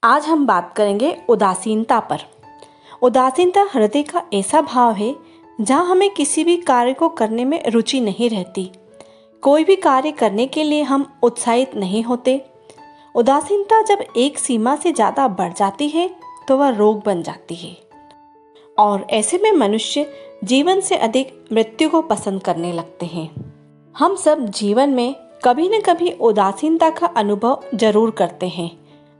आज हम बात करेंगे उदासीनता पर। उदासीनता हृदय का ऐसा भाव है जहाँ हमें किसी भी कार्य को करने में रुचि नहीं रहती। कोई भी कार्य करने के लिए हम उत्साहित नहीं होते। उदासीनता जब एक सीमा से ज़्यादा बढ़ जाती है तो वह रोग बन जाती है और ऐसे में मनुष्य जीवन से अधिक मृत्यु को पसंद करने लगते हैं। हम सब जीवन में कभी न कभी उदासीनता का अनुभव जरूर करते हैं।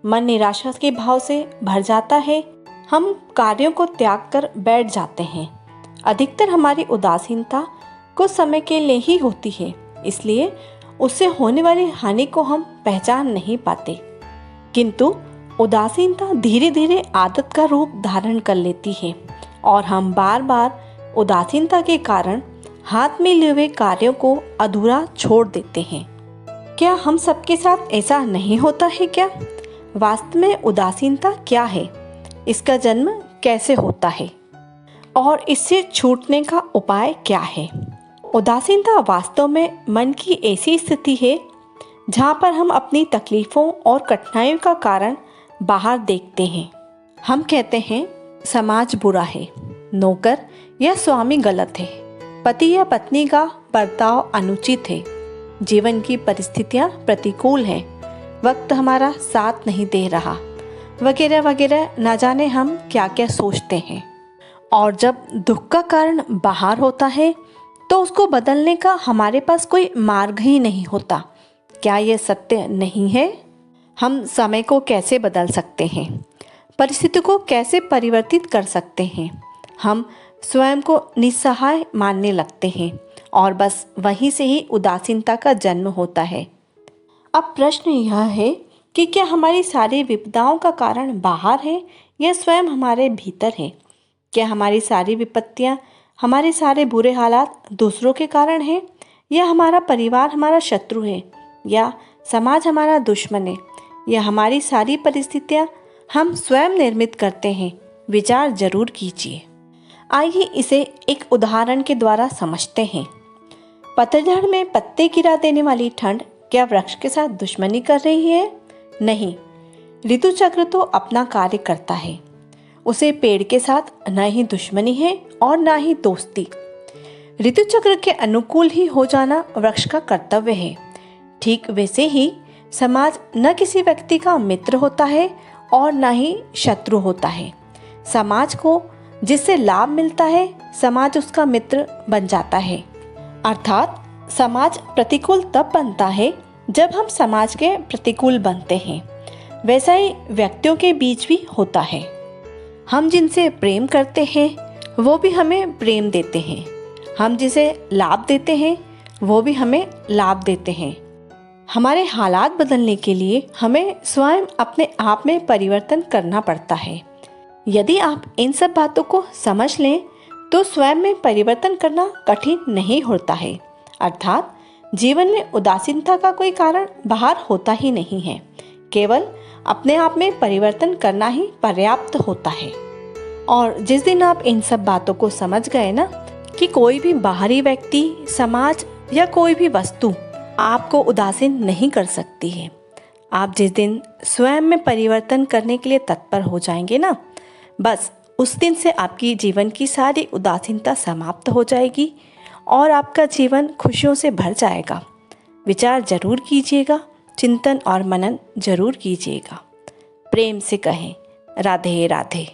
मन निराशा के भाव से भर जाता है। हम कार्यों को त्याग कर बैठ जाते हैं। अधिकतर हमारी उदासीनता कुछ समय के लिए ही होती है, इसलिए उससे होने वाली हानि को हम पहचान नहीं पाते। किंतु उदासीनता धीरे धीरे आदत का रूप धारण कर लेती है और हम बार बार उदासीनता के कारण हाथ में लिए हुए कार्यों को अधूरा छोड़ देते हैं। क्या हम सबके साथ ऐसा नहीं होता है क्या? वास्तव में उदासीनता क्या है, इसका जन्म कैसे होता है और इससे छूटने का उपाय क्या है? उदासीनता वास्तव में मन की ऐसी स्थिति है जहाँ पर हम अपनी तकलीफ़ों और कठिनाइयों का कारण बाहर देखते हैं। हम कहते हैं समाज बुरा है, नौकर या स्वामी गलत है, पति या पत्नी का बर्ताव अनुचित है, जीवन की परिस्थितियाँ प्रतिकूल हैं, वक्त हमारा साथ नहीं दे रहा, वगैरह वगैरह। न जाने हम क्या क्या सोचते हैं। और जब दुख का कारण बाहर होता है तो उसको बदलने का हमारे पास कोई मार्ग ही नहीं होता। क्या यह सत्य नहीं है? हम समय को कैसे बदल सकते हैं? परिस्थिति को कैसे परिवर्तित कर सकते हैं? हम स्वयं को निस्सहाय मानने लगते हैं और बस वहीं से ही उदासीनता का जन्म होता है। अब प्रश्न यह है कि क्या हमारी सारी विपदाओं का कारण बाहर है या स्वयं हमारे भीतर है? क्या हमारी सारी विपत्तियां, हमारे सारे बुरे हालात दूसरों के कारण हैं या हमारा परिवार हमारा शत्रु है या समाज हमारा दुश्मन है या हमारी सारी परिस्थितियां हम स्वयं निर्मित करते हैं? विचार जरूर कीजिए। आइए इसे एक उदाहरण के द्वारा समझते हैं। पतझड़ में पत्ते गिरा देने वाली ठंड क्या वृक्ष के साथ दुश्मनी कर रही है? नहीं, ऋतु चक्र तो अपना कार्य करता है। उसे पेड़ के साथ न ही दुश्मनी है और न ही दोस्ती। ऋतु चक्र के अनुकूल ही हो जाना वृक्ष का कर्तव्य है। ठीक वैसे ही समाज न किसी व्यक्ति का मित्र होता है और न ही शत्रु होता है। समाज को जिससे लाभ मिलता है, समाज उसका मित्र बन जाता है। अर्थात समाज प्रतिकूल तब बनता है जब हम समाज के प्रतिकूल बनते हैं। वैसा ही व्यक्तियों के बीच भी होता है। हम जिनसे प्रेम करते हैं वो भी हमें प्रेम देते हैं। हम जिसे लाभ देते हैं वो भी हमें लाभ देते हैं। हमारे हालात बदलने के लिए हमें स्वयं अपने आप में परिवर्तन करना पड़ता है। यदि आप इन सब बातों को समझ लें तो स्वयं में परिवर्तन करना कठिन नहीं होता है। अर्थात जीवन में उदासीनता का कोई कारण बाहर होता ही नहीं है। केवल अपने आप में परिवर्तन करना ही पर्याप्त होता है। और जिस दिन आप इन सब बातों को समझ गए ना कि कोई भी बाहरी व्यक्ति, समाज या कोई भी वस्तु आपको उदासीन नहीं कर सकती है, आप जिस दिन स्वयं में परिवर्तन करने के लिए तत्पर हो जाएंगे ना, बस उस दिन से आपकी जीवन की सारी उदासीनता समाप्त हो जाएगी और आपका जीवन खुशियों से भर जाएगा। विचार जरूर कीजिएगा, चिंतन और मनन जरूर कीजिएगा। प्रेम से कहें, राधे राधे।